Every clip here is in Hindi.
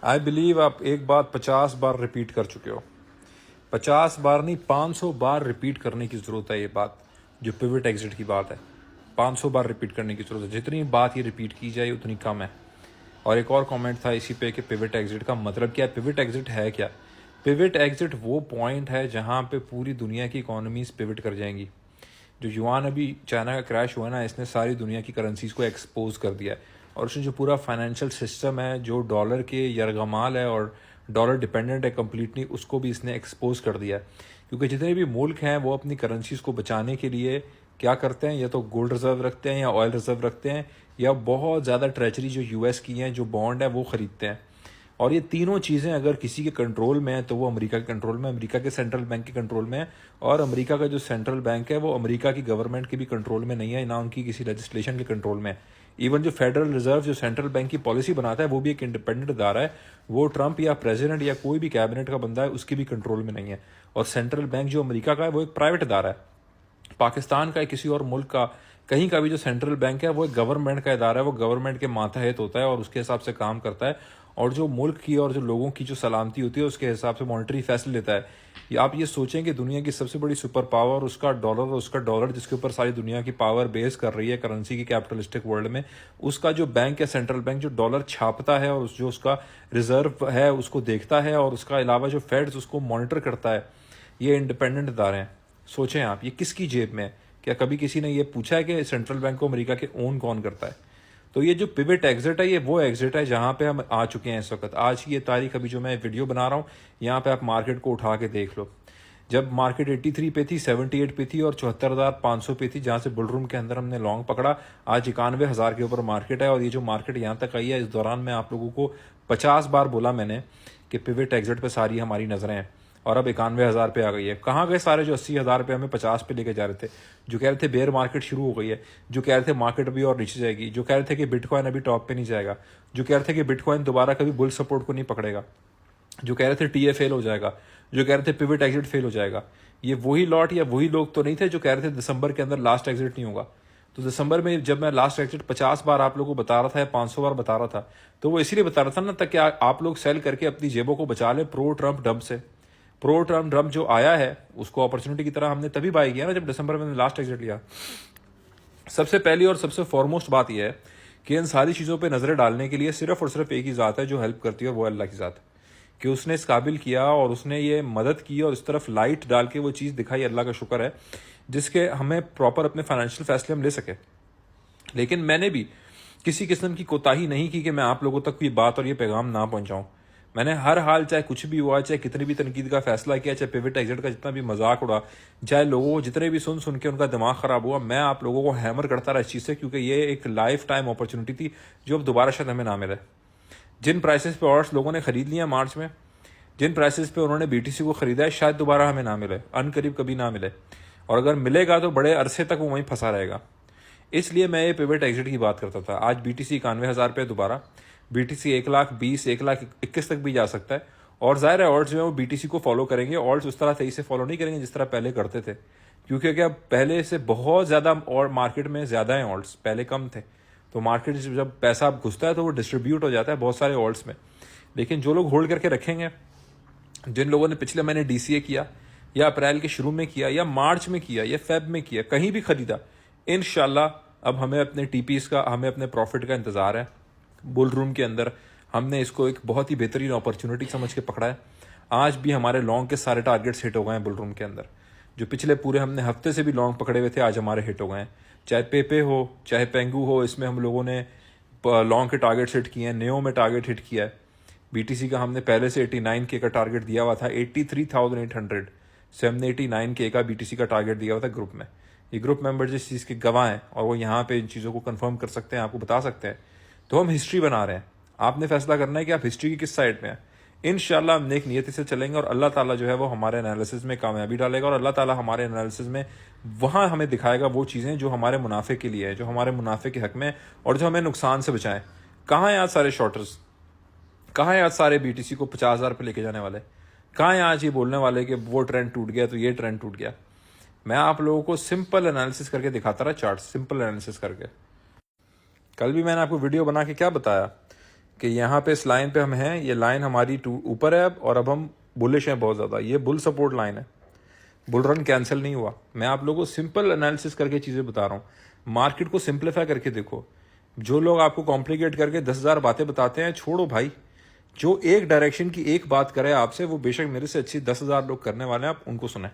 आई बिलीव आप एक बात 50 बार रिपीट कर चुके हो। 50 बार नहीं, 500 बार रिपीट करने की ज़रूरत है। ये बात जो पिवट एग्जिट की बात है, 500 बार रिपीट करने की ज़रूरत है। जितनी बात ये रिपीट की जाए उतनी कम है। और एक और कमेंट था इसी पे कि पिवट एग्जिट का मतलब क्या है। पिवट एग्जिट है क्या? पिवट एग्जिट वो पॉइंट है जहाँ पे पूरी दुनिया की इकोनॉमीज पिवट कर जाएंगी। जो युआन अभी चाइना का क्रैश हुआ ना, इसने सारी दुनिया की करेंसीज को एक्सपोज कर दिया है। और उसने जो पूरा फाइनेंशियल सिस्टम है जो डॉलर के यरगमाल है और डॉलर डिपेंडेंट है कम्प्लीटली, उसको भी इसने एक्सपोज कर दिया है। क्योंकि जितने भी मुल्क हैं वो अपनी करेंसीज को बचाने के लिए क्या करते हैं, या तो गोल्ड रिजर्व रखते हैं या ऑयल रिजर्व रखते हैं, या बहुत ज़्यादा ट्रेजरी जो यूएस की हैं जो बॉन्ड है वो ख़रीदते हैं। और ये तीनों चीज़ें अगर किसी के कंट्रोल में है तो वो अमेरिका के कंट्रोल में, अमेरिका के सेंट्रल बैंक के कंट्रोल में है। और अमेरिका का जो सेंट्रल बैंक है वो अमेरिका की गवर्नमेंट के भी कंट्रोल में नहीं है, ना उनकी किसी लेजिस्लेशन के कंट्रोल में है। इवन जो फेडरल रिजर्व जो सेंट्रल बैंक की पॉलिसी बनाता है वो भी एक इंडिपेंडेंट इदारा है। वो ट्रंप या प्रेसिडेंट या कोई भी कैबिनेट का बंदा है उसकी भी कंट्रोल में नहीं है। और सेंट्रल बैंक जो अमेरिका का है वो एक प्राइवेट इदारा है। पाकिस्तान का या किसी और मुल्क का कहीं का भी जो सेंट्रल बैंक है वो एक गवर्नमेंट का इदारा है, वो गवर्नमेंट के मातहत होता है और उसके हिसाब से काम करता है। और जो मुल्क की और जो लोगों की जो सलामती होती है उसके हिसाब से मॉनेटरी फैसले लेता है। आप ये सोचें कि दुनिया की सबसे बड़ी सुपर पावर उसका डॉलर जिसके ऊपर सारी दुनिया की पावर बेस कर रही है करेंसी की कैपिटलिस्टिक वर्ल्ड में, उसका जो बैंक है सेंट्रल बैंक जो डॉलर छापता है और जो उसका रिजर्व है उसको देखता है, और उसका अलावा जो फेड्स उसको मॉनिटर करता है, ये इंडिपेंडेंट इदारे हैं। सोचें आप, ये किसकी जेब में है? क्या कभी किसी ने ये पूछा है कि सेंट्रल बैंक को अमेरिका के ओन कौन करता है? तो ये जो पिवट एग्जिट है ये वो एग्जिट है जहां पे हम आ चुके हैं इस वक्त। आज की ये तारीख, अभी जो मैं वीडियो बना रहा हूँ, यहाँ पे आप मार्केट को उठा के देख लो। जब मार्केट 83 पे थी, 78 पे थी और 74,500 पे थी, जहां से बुल रूम के अंदर हमने लॉन्ग पकड़ा। आज 91,000 के ऊपर मार्केट है। और ये जो मार्केट यहाँ तक आई है, इस दौरान मैं आप लोगों को 50 बार बोला मैंने कि पिवट एग्जिट पे सारी हमारी नजरें हैं। और अब 91,000 पे आ गई है। कहाँ गए सारे जो 80,000 पे हमें 50 पे लेके जा रहे थे, जो कह रहे थे बेयर मार्केट शुरू हो गई है, जो कह रहे थे मार्केट अभी और नीचे जाएगी, जो कह रहे थे कि बिटकॉइन अभी टॉप पे नहीं जाएगा, जो कह रहे थे कि बिटकॉइन दोबारा कभी बुल सपोर्ट को नहीं पकड़ेगा, जो कह रहे थे टीए फेल हो जाएगा, जो कह रहे थे पिवट एग्जिट फेल हो जाएगा, ये वही लॉट या वही लोग तो नहीं थे जो कह रहे थे दिसंबर के अंदर लास्ट एग्जिट नहीं होगा। तो दिसंबर में जब मैं लास्ट एग्जिट 50 बार आप लोगों को बता रहा था या 500 बार बता रहा था, तो वो इसीलिए बता रहा था ना, ताकि आप लोग सेल करके अपनी जेबों को बचा लें प्रो ट्रम्प डब से। प्रो ट्रम्प डब जो आया है उसको अपॉर्चुनिटी की तरह हमने तभी बाई किया ना जब दिसंबर में लास्ट एग्जिट लिया। सबसे पहली और सबसे फॉरमोस्ट बात यह है कि इन सारी चीज़ों पे नज़रें डालने के लिए सिर्फ और सिर्फ एक ही ज़ात है जो हेल्प करती है, और वो अल्लाह की ज़ात। कि उसने इस काबिल किया और उसने ये मदद की और इस तरफ लाइट डाल के वो चीज़ दिखाई, अल्लाह का शुक्र है, जिसके हमें प्रॉपर अपने फाइनेंशियल फैसले हम ले सके। लेकिन मैंने भी किसी किस्म की कोताही नहीं की कि मैं आप लोगों तक कोई बात और ये पैगाम ना पहुंचाऊं। मैंने हर हाल, चाहे कुछ भी हुआ, चाहे कितनी भी तनकीद का फैसला किया, चाहे पिवट एग्जिट का जितना भी मजाक उड़ा, चाहे लोगों को जितने भी सुन सुन के उनका दिमाग खराब हुआ, मैं आप लोगों को हैमर करता रहा इस चीज़ से, क्योंकि ये एक लाइफ टाइम अपॉर्चुनिटी थी जो अब दोबारा शायद हमें ना मिले। जिन प्राइसेस पे ऑर्ड्स लोगों ने खरीद लिया मार्च में, जिन प्राइसेस पे उन्होंने बीटीसी को खरीदा है, शायद दोबारा हमें ना मिले, अनकरीब कभी ना मिले। और अगर मिलेगा तो बड़े अरसे तक वो वहीं फंसा रहेगा। इसलिए मैं ये पिवट एग्जिट की बात करता था। आज बीटीसी 91,000 पे दोबारा, बीटीसी 1,20,000 1,21,000 तक भी जा सकता है। और जाहिर है ऑल्ट्स जो है वो बीटीसी को फॉलो करेंगे। ऑल्ट्स उस तरह सही से फॉलो नहीं करेंगे जिस तरह पहले करते थे, क्योंकि क्या पहले से बहुत ज़्यादा और मार्केट में ज़्यादा है ऑल्ट्स, पहले कम थे। तो मार्केट जब पैसा घुसता है तो वो डिस्ट्रीब्यूट हो जाता है बहुत सारे ऑल्ट्स में। लेकिन जो लोग होल्ड करके रखेंगे, जिन लोगों ने पिछले महीने डीसीए किया या अप्रैल के शुरू में किया या मार्च में किया या फेब में किया, कहीं भी खरीदा, इंशाल्लाह अब हमें अपने टीपीस का, हमें अपने प्रॉफिट का इंतज़ार है। बुल रूम के अंदर हमने इसको एक बहुत ही बेहतरीन अपॉर्चुनिटी समझ के पकड़ा है। आज भी हमारे लॉन्ग के सारे टारगेट्स हिट हो गए हैं बुल रूम के अंदर। जो पिछले पूरे हमने हफ्ते से भी लॉन्ग पकड़े हुए थे, आज हमारे हिट हो गए हैं। चाहे पेपे हो चाहे पेंगू हो, इसमें हम लोगों ने लॉन्ग के टारगेट्स हिट किए हैं। नेओ में टारगेट हिट किया है। बीटीसी का हमने पहले से 89K का टारगेट दिया हुआ था, 83,800 से हमने 89K का बीटीसी का टारगेट दिया हुआ था ग्रुप में। ये ग्रुप मेंबर जिस चीज़ के गवाह हैं और वो यहाँ पे इन चीज़ों को कंफर्म कर सकते हैं, आपको बता सकते हैं। तो हम हिस्ट्री बना रहे हैं। आपने फैसला करना है कि आप हिस्ट्री की किस साइड में हैं। इंशाल्लाह हम नेक नियति से चलेंगे और अल्लाह ताला जो है वो हमारे एनालिसिस में कामयाबी डालेगा, और अल्लाह ताला हमारे एनालिसिस में वहाँ हमें दिखाएगा वो चीज़ें जो हमारे मुनाफे के लिए है, जो हमारे मुनाफे के हक में, और जो हमें नुकसान से बचाएं। कहाँ हैं आज सारे शॉर्टर्स? कहाँ हैं आज सारे बीटीसी को 50,000 पे लेके जाने वाले? कहाँ हैं आज ये बोलने वाले कि वो ट्रेंड टूट गया तो ये ट्रेंड टूट गया? मैं आप लोगों को सिंपल एनालिसिस करके दिखाता रहा, चार्ट सिंपल एनालिसिस करके। कल भी मैंने आपको वीडियो बना के क्या बताया कि यहाँ पे इस लाइन पे हम हैं, ये लाइन हमारी ऊपर है अब, और अब हम बुलिश हैं बहुत ज़्यादा। ये बुल सपोर्ट लाइन है, बुल रन कैंसिल नहीं हुआ। मैं आप लोगों को सिंपल एनालिसिस करके चीज़ें बता रहा हूँ। मार्केट को सिंप्लीफाई करके देखो। जो लोग आपको कॉम्प्लिकेट करके 10,000 बातें बताते हैं, छोड़ो भाई। जो एक डायरेक्शन की एक बात करे आपसे, वो बेशक मेरे से अच्छी 10,000 लोग करने वाले हैं, आप उनको सुने।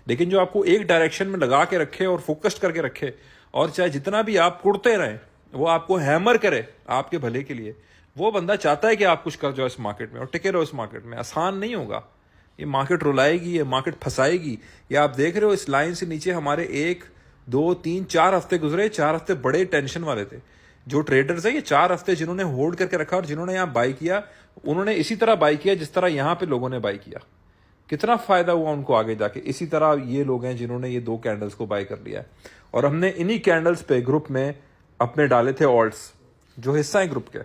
लेकिन जो आपको एक डायरेक्शन में लगा के रखे और फोकस्ड करके रखे, और चाहे जितना भी आप कुड़ते रहें, वो आपको हैमर करे आपके भले के लिए, वो बंदा चाहता है कि आप कुछ कर जाओ इस मार्केट में और टिके रहो इस मार्केट में। आसान नहीं होगा। ये मार्केट रुलाएगी, ये मार्केट फंसाएगी। ये आप देख रहे हो, इस लाइन से नीचे हमारे 1, 2, 3, 4 हफ्ते गुजरे। 4 हफ्ते बड़े टेंशन वाले थे। जो ट्रेडर्स है, ये 4 हफ्ते जिन्होंने होल्ड करके रखा और जिन्होंने यहाँ बाई किया, उन्होंने इसी तरह बाई किया जिस तरह यहाँ पे लोगों ने बाई किया। कितना फायदा हुआ उनको आगे जाके। इसी तरह ये लोग हैं जिन्होंने ये 2 कैंडल्स को बाय कर लिया है, और हमने इन्हीं कैंडल्स पे ग्रुप में अपने डाले थे ऑल्ट्स, जो हिस्सा है ग्रुप के।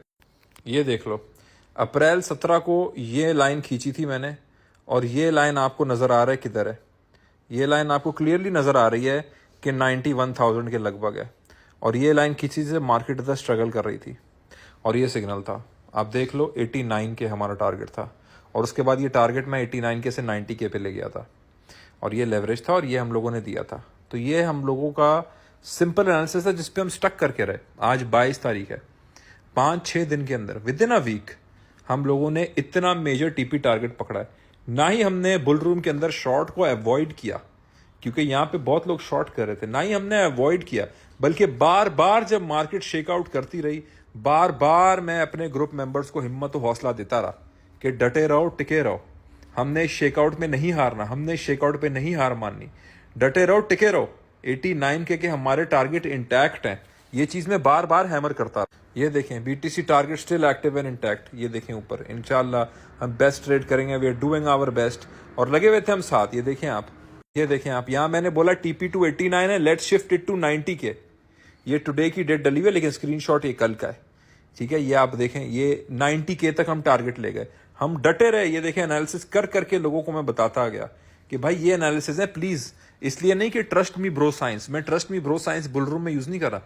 ये देख लो, अप्रैल 17 को ये लाइन खींची थी मैंने, और ये लाइन आपको नजर आ रहा है किधर है। ये लाइन आपको क्लियरली नजर आ रही है कि 91,000 के लगभग है, और ये लाइन खींची से मार्केट इधर स्ट्रगल कर रही थी, और ये सिग्नल था। आप देख लो, 89 के हमारा टारगेट था, और उसके बाद ये टारगेट मैं 89 के से 90 के पे ले गया था, और ये लेवरेज था, और ये हम लोगों ने दिया था। तो ये हम लोगों का सिंपल एनालिसिस है जिसपे हम स्टक करके रहे। आज 22 तारीख है। 5-6 दिन के अंदर, विद इन अ वीक, हम लोगों ने इतना मेजर टीपी टारगेट पकड़ा है। ना ही हमने बुल रूम के अंदर शॉर्ट को अवॉइड किया, क्योंकि यहाँ पे बहुत लोग शॉर्ट कर रहे थे, ना ही हमने अवॉइड किया, बल्कि बार बार जब मार्केट शेकआउट करती रही, बार बार मैं अपने ग्रुप मेंबर्स को हिम्मत और हौसला देता रहा कि डटे रहो, टिके रहो। हमने शेकआउट में नहीं हारना, हमने शेकआउट पे नहीं हार माननी। डटे रहो, टिके रहो। 89 के हमारे टारगेट इंटैक्ट हैं। ये चीज मैं बार बार हैमर करता। ये देखें, BTC target still active and intact. ये देखें ऊपर, इंशाल्लाह हम बेस्ट ट्रेड करेंगे, we are doing our best, और लगे हुए थे हम साथ। ये देखें आप, ये देखें आप, यहाँ मैंने बोला टीपी टू 89 है, लेट्स शिफ्ट इट टू 90 के। ये टुडे की डेट डली हुई है, लेकिन स्क्रीनशॉट ये कल का है, ठीक है। ये आप देखें, ये 90 के तक हम टारगेट ले गए। हम डटे रहे। ये देखें, एनालिसिस कर करके लोगों को मैं बताता गया कि भाई ये एनालिसिस है, प्लीज। इसलिए नहीं कि ट्रस्ट मी ब्रो साइंस, मैं trust me bro science bull room में यूज नहीं कर रहा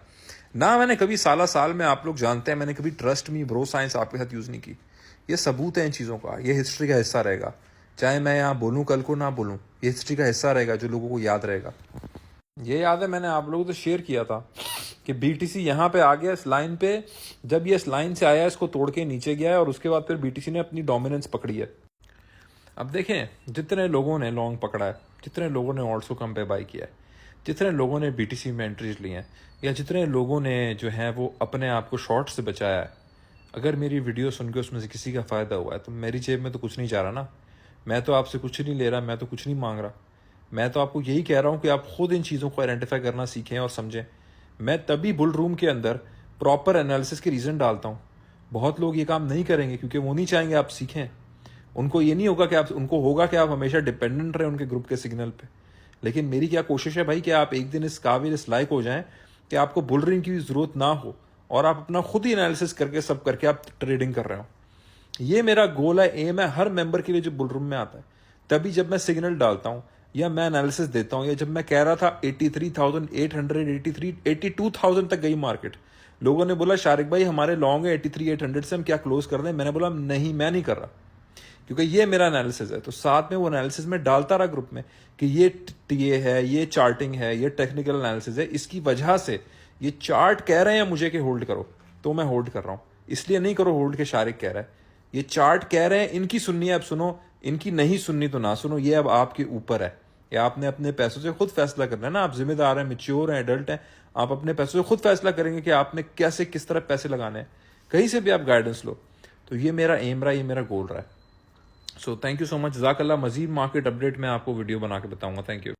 ना। मैंने कभी साल में, आप लोग जानते हैं, मैंने कभी ट्रस्ट मी ब्रो साइंस आपके साथ यूज नहीं की। ये सबूत है इन चीजों का, ये हिस्ट्री का हिस्सा रहेगा। चाहे मैं यहाँ बोलूँ कल को ना बोलूँ, ये हिस्ट्री का हिस्सा रहेगा जो लोगों को याद रहेगा। ये याद है, मैंने आप लोगों को तो शेयर किया था कि बीटीसी यहाँ पे आ गया इस लाइन पे। जब ये इस लाइन से आया, इसको तोड़ के नीचे गया है, और उसके बाद फिर बीटीसी ने अपनी डोमिनेंस पकड़ी है। अब देखें, जितने लोगों ने लॉन्ग पकड़ा है, जितने लोगों ने ऑल्सो कम पे बाई किया है, जितने लोगों ने बीटीसी में एंट्रीज ली हैं, या जितने लोगों ने जो है वो अपने आप को शॉर्ट से बचाया है, अगर मेरी वीडियो सुन के उसमें से किसी का फ़ायदा हुआ है, तो मेरी जेब में तो कुछ नहीं जा रहा ना। मैं तो आपसे कुछ नहीं ले रहा, मैं तो कुछ नहीं मांग रहा। मैं तो आपको यही कह रहा हूँ कि आप खुद इन चीज़ों को आइडेंटिफाई करना सीखें और समझें। मैं तभी बुल रूम के अंदर प्रॉपर एनालिसिस के रीज़न डालता हूँ। बहुत लोग ये काम नहीं करेंगे क्योंकि वो नहीं चाहेंगे आप सीखें। उनको ये नहीं होगा कि आप, उनको होगा कि आप हमेशा डिपेंडेंट रहें उनके ग्रुप के सिग्नल पे। लेकिन मेरी क्या कोशिश है भाई कि आप एक दिन इस काबिल, इस लायक हो जाएं कि आपको बुल रन की ज़रूरत ना हो, और आप अपना खुद ही एनालिसिस करके सब करके आप ट्रेडिंग कर रहे हो। ये मेरा गोल है, एम है हर मेंबर के लिए जो बुल रूम में आता है। तभी जब मैं सिग्नल डालता हूँ या मैं एनालिसिस देता हूँ, या जब मैं कह रहा था 83,800, 82,000 तक गई मार्केट, लोगों ने बोला शारिक भाई हमारे लॉन्ग है 83,800 से, हम क्या क्लोज कर दें। मैंने बोला नहीं, मैं नहीं कर रहा, क्योंकि ये मेरा एनालिसिस है। तो साथ में वो एनालिसिस में डालता रहा ग्रुप में कि ये है, ये चार्टिंग है, ये टेक्निकल एनालिसिस है, इसकी वजह से ये चार्ट कह रहे हैं मुझे कि होल्ड करो, तो मैं होल्ड कर रहा हूँ। इसलिए नहीं करो होल्ड के शारिक कह रहा है। ये चार्ट कह रहे हैं, इनकी सुननी है अब सुनो, इनकी नहीं सुननी तो ना सुनो। ये अब आपके ऊपर है, या आपने अपने पैसों से खुद फैसला करना है ना। आप जिम्मेदार हैं, मैच्योर हैं, एडल्ट हैं, आप अपने पैसों से खुद फैसला करेंगे कि आपने कैसे, किस तरह पैसे लगाने हैं। कहीं से भी आप गाइडेंस लो। तो ये मेरा एम रहा है, ये मेरा गोल रहा है। So thank you so much, जज़ाकल्लाह। मजीद मार्केट अपडेट मैं आपको वीडियो बना के बताऊंगा। Thank you.